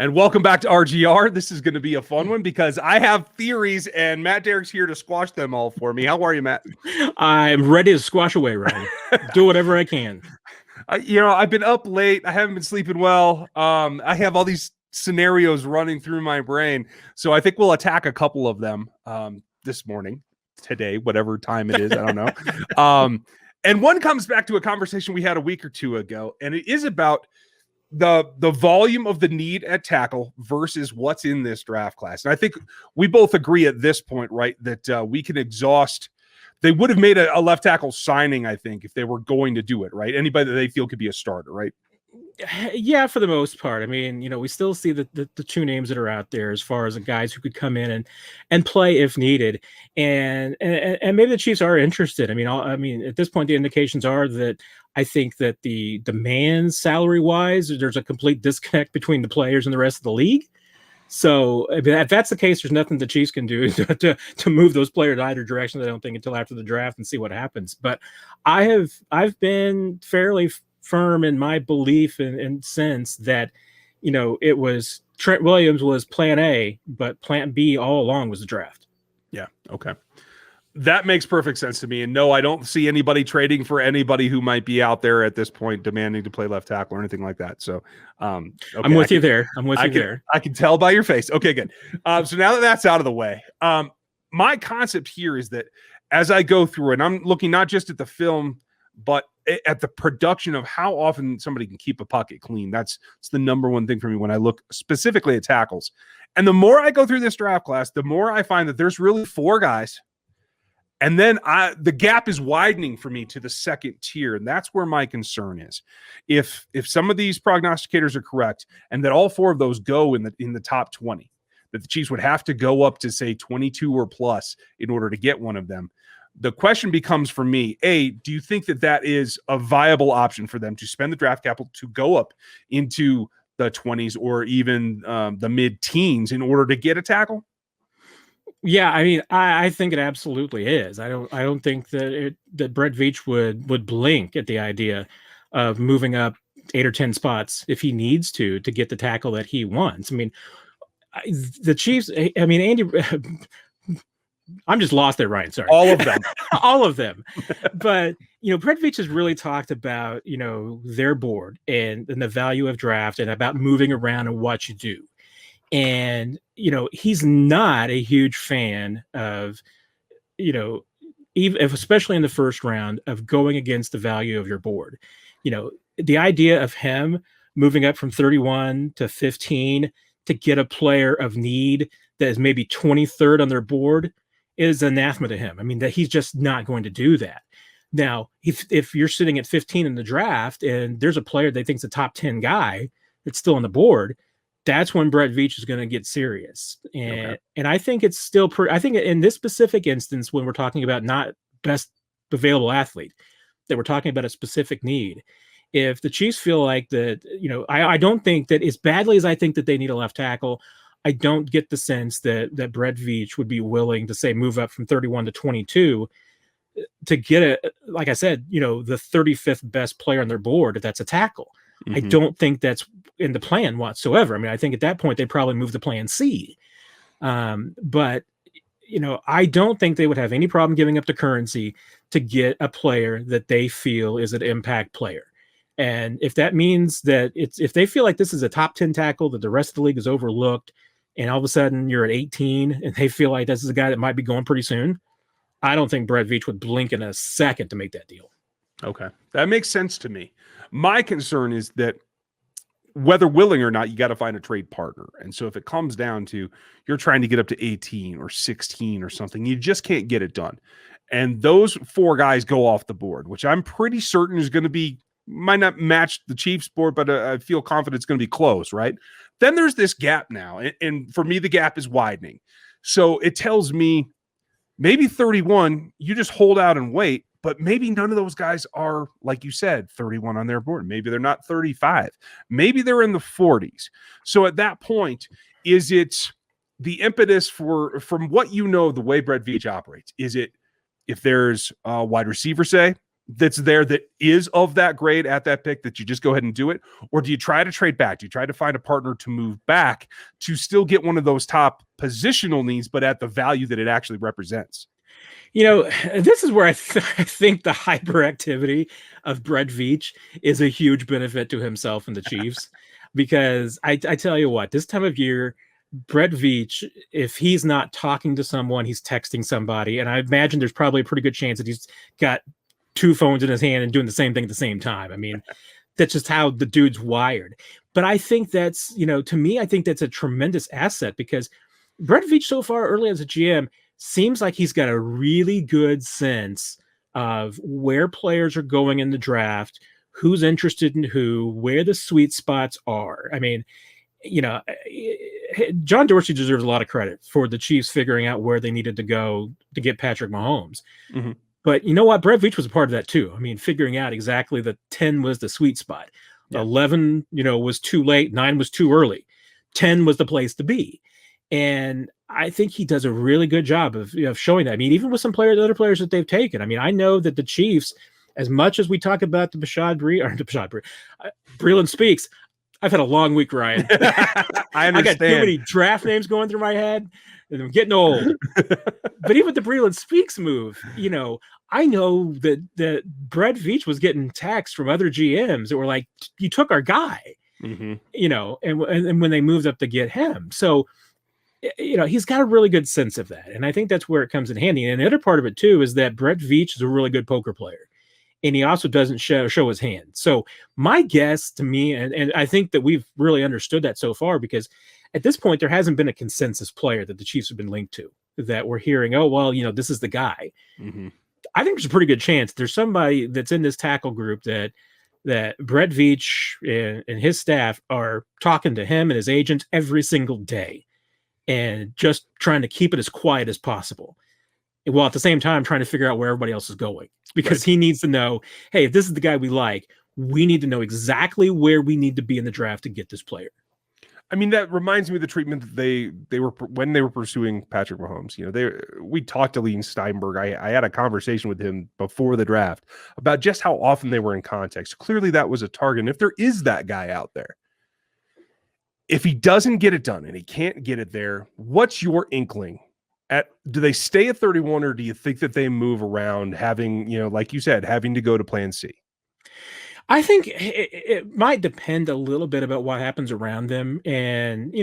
And welcome back to RGR. This is going to be a fun one because I have theories and Matt Derrick's here to squash them all for me. How are you, Matt? I'm ready to squash away, Ryan. Do whatever I can. I've been up late. I haven't been sleeping well. I have all these scenarios running through my brain. So I think we'll attack a couple of them this morning, today, whatever time it is. I don't know. And one comes back to a conversation we had a week or two ago, and it is about the volume of the need at tackle versus what's in this draft class. And I think we both agree at this point, right, that we can exhaust. They would have made a left tackle signing, I think, if they were going to do it, right? Anybody that they feel could be a starter, right? Yeah, for the most part. I mean, we still see the two names that are out there as far as the guys who could come in and play if needed, and maybe the Chiefs are interested. I mean, at this point, the indications are that I think that the demand salary wise, there's a complete disconnect between the players and the rest of the league. So if that's the case, there's nothing the Chiefs can do to move those players either direction. I don't think until after the draft and see what happens. But I've been fairly firm in my belief and sense that, it was Trent Williams was plan A, but plan B all along was the draft. Yeah. Okay. That makes perfect sense to me. And no, I don't see anybody trading for anybody who might be out there at this point demanding to play left tackle or anything like that. So okay, I'm with you there. I can tell by your face. Okay, good. So now that that's out of the way, my concept here is that as I go through, and I'm looking not just at the film, but at the production of how often somebody can keep a pocket clean. It's the number one thing for me when I look specifically at tackles. And the more I go through this draft class, the more I find that there's really four guys. And then the gap is widening for me to the second tier. And that's where my concern is. If some of these prognosticators are correct and that all four of those go in the top 20, that the Chiefs would have to go up to, say, 22 or plus in order to get one of them. The question becomes for me, A, do you think that is a viable option for them to spend the draft capital to go up into the 20s or even the mid-teens in order to get a tackle? Yeah, I mean, I think it absolutely is. I don't think that Brett Veach would blink at the idea of moving up 8 or 10 spots if he needs to get the tackle that he wants. I mean, the Chiefs. I mean, Andy. I'm just lost there, Ryan. Sorry. All of them. All of them. But, Brett Veach has really talked about, their board and the value of draft and about moving around and what you do. And, he's not a huge fan of, even especially in the first round, of going against the value of your board. The idea of him moving up from 31 to 15 to get a player of need that is maybe 23rd on their board is anathema to him. I mean, that he's just not going to do that. Now, if you're sitting at 15 in the draft and there's a player they think's a top 10 guy that's still on the board, that's when Brett Veach is going to get serious. And I think it's still I think in this specific instance, when we're talking about not best available athlete, that we're talking about a specific need. If the Chiefs feel like that, I don't think that as badly as I think that they need a left tackle, I don't get the sense that Brett Veach would be willing to say move up from 31 to 22 to get like I said, the 35th best player on their board if that's a tackle. Mm-hmm. I don't think that's in the plan whatsoever. I mean, I think at that point they probably move to plan C. But I don't think they would have any problem giving up the currency to get a player that they feel is an impact player. And if that means that if they feel like this is a top 10 tackle that the rest of the league is overlooked, and all of a sudden you're at 18 and they feel like this is a guy that might be going pretty soon, I don't think Brett Veach would blink in a second to make that deal. Okay. That makes sense to me. My concern is that whether willing or not, you got to find a trade partner. And so if it comes down to you're trying to get up to 18 or 16 or something, you just can't get it done. And those four guys go off the board, which I'm pretty certain is going to be, might not match the Chiefs board, but I feel confident it's going to be close, right? Then there's this gap now. And for me, the gap is widening. So it tells me maybe 31, you just hold out and wait, but maybe none of those guys are, like you said, 31 on their board. Maybe they're not 35. Maybe they're in the 40s. So at that point, is it the impetus from what the way Brett Veach operates? Is it if there's a wide receiver, say, that's there that is of that grade at that pick that you just go ahead and do it? Or do you try to trade back? Do you try to find a partner to move back to still get one of those top positional needs, but at the value that it actually represents? This is where I think the hyperactivity of Brett Veach is a huge benefit to himself and the Chiefs, because I tell you what, this time of year, Brett Veach, if he's not talking to someone, he's texting somebody, and I imagine there's probably a pretty good chance that he's got two phones in his hand and doing the same thing at the same time. I mean, that's just how the dude's wired. But I think that's, to me, I think that's a tremendous asset, because Brett Veach so far early as a GM seems like he's got a really good sense of where players are going in the draft, who's interested in who, where the sweet spots are. I mean, John Dorsey deserves a lot of credit for the Chiefs figuring out where they needed to go to get Patrick Mahomes. Mm-hmm. But you know what? Brett Veach was a part of that too. I mean, figuring out exactly that 10 was the sweet spot. Yeah. 11, was too late. 9 was too early. 10 was the place to be. And I think he does a really good job of showing that. I mean, even with some other players that they've taken. I mean, I know that the Chiefs, as much as we talk about the Breeland Speaks, I've had a long week, Ryan. I understand. I got too many draft names going through my head, and I'm getting old. But even the Breeland Speaks move, I know that Brett Veach was getting texts from other GMs that were like, "You took our guy," mm-hmm. And when they moved up to get him, so he's got a really good sense of that, and I think that's where it comes in handy. And the other part of it too is that Brett Veach is a really good poker player, and he also doesn't show his hand. So my guess to me, and I think that we've really understood that so far, because at this point there hasn't been a consensus player that the Chiefs have been linked to that we're hearing, oh, well, this is the guy. Mm-hmm. I think there's a pretty good chance there's somebody that's in this tackle group that Brett Veach and his staff are talking to him and his agents every single day and just trying to keep it as quiet as possible, while at the same time trying to figure out where everybody else is going, because he needs to know, hey, if this is the guy we like, we need to know exactly where we need to be in the draft to get this player. I mean, that reminds me of the treatment that they were when they were pursuing Patrick Mahomes. We talked to Lean Steinberg. I had a conversation with him before the draft about just how often they were in context. Clearly, that was a target. And if there is that guy out there, if he doesn't get it done and he can't get it there, what's your inkling? Do they stay at 31, or do you think that they move around, having, like you said, having to go to plan C? I think it might depend a little bit about what happens around them. And,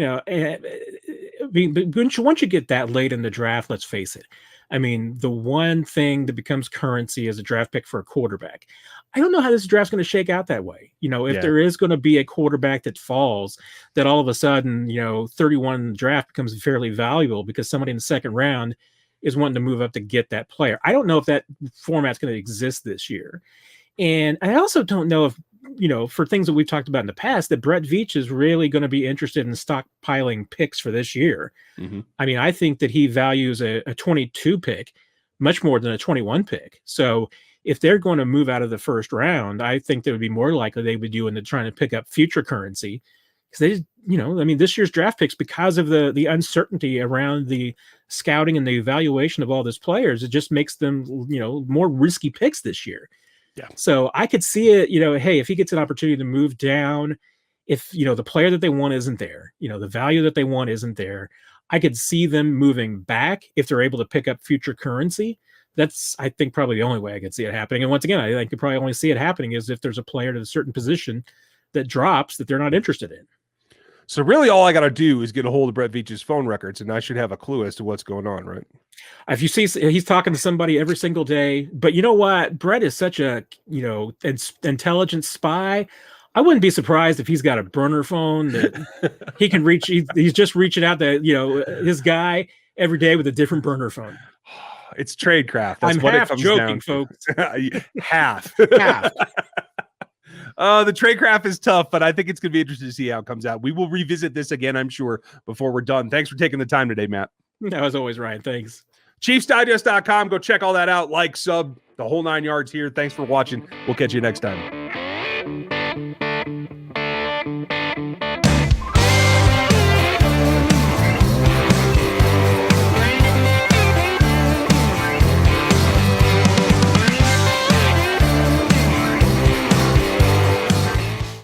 once you get that late in the draft, let's face it. I mean, the one thing that becomes currency is a draft pick for a quarterback. I don't know how this draft's going to shake out that way. If there is going to be a quarterback that falls, that all of a sudden, 31 in the draft becomes fairly valuable because somebody in the second round is wanting to move up to get that player. I don't know if that format's going to exist this year. And I also don't know if, for things that we've talked about in the past, that Brett Veach is really going to be interested in stockpiling picks for this year. Mm-hmm. I mean, I think that he values a 22 pick much more than a 21 pick. So if they're going to move out of the first round, I think that would be more likely they would do into trying to pick up future currency. Because this year's draft picks, because of the uncertainty around the scouting and the evaluation of all these players, it just makes them, more risky picks this year. Yeah. So I could see it, hey, if he gets an opportunity to move down, if, the player that they want isn't there, the value that they want isn't there, I could see them moving back if they're able to pick up future currency. That's, I think, probably the only way I could see it happening. And once again, I could probably only see it happening is if there's a player at a certain position that drops that they're not interested in. So really all I got to do is get a hold of Brett Veach's phone records, and I should have a clue as to what's going on, right? If you see he's talking to somebody every single day, but you know what? Brett is such a, intelligent spy. I wouldn't be surprised if he's got a burner phone that he can reach. He's just reaching out to, his guy every day with a different burner phone. It's tradecraft. That's I'm what half it comes joking, down folks. Half. Half. The tradecraft is tough, but I think it's going to be interesting to see how it comes out. We will revisit this again, I'm sure, before we're done. Thanks for taking the time today, Matt. As always, Ryan. Thanks. ChiefsDigest.com. Go check all that out. Like, sub, the whole 9 yards here. Thanks for watching. We'll catch you next time.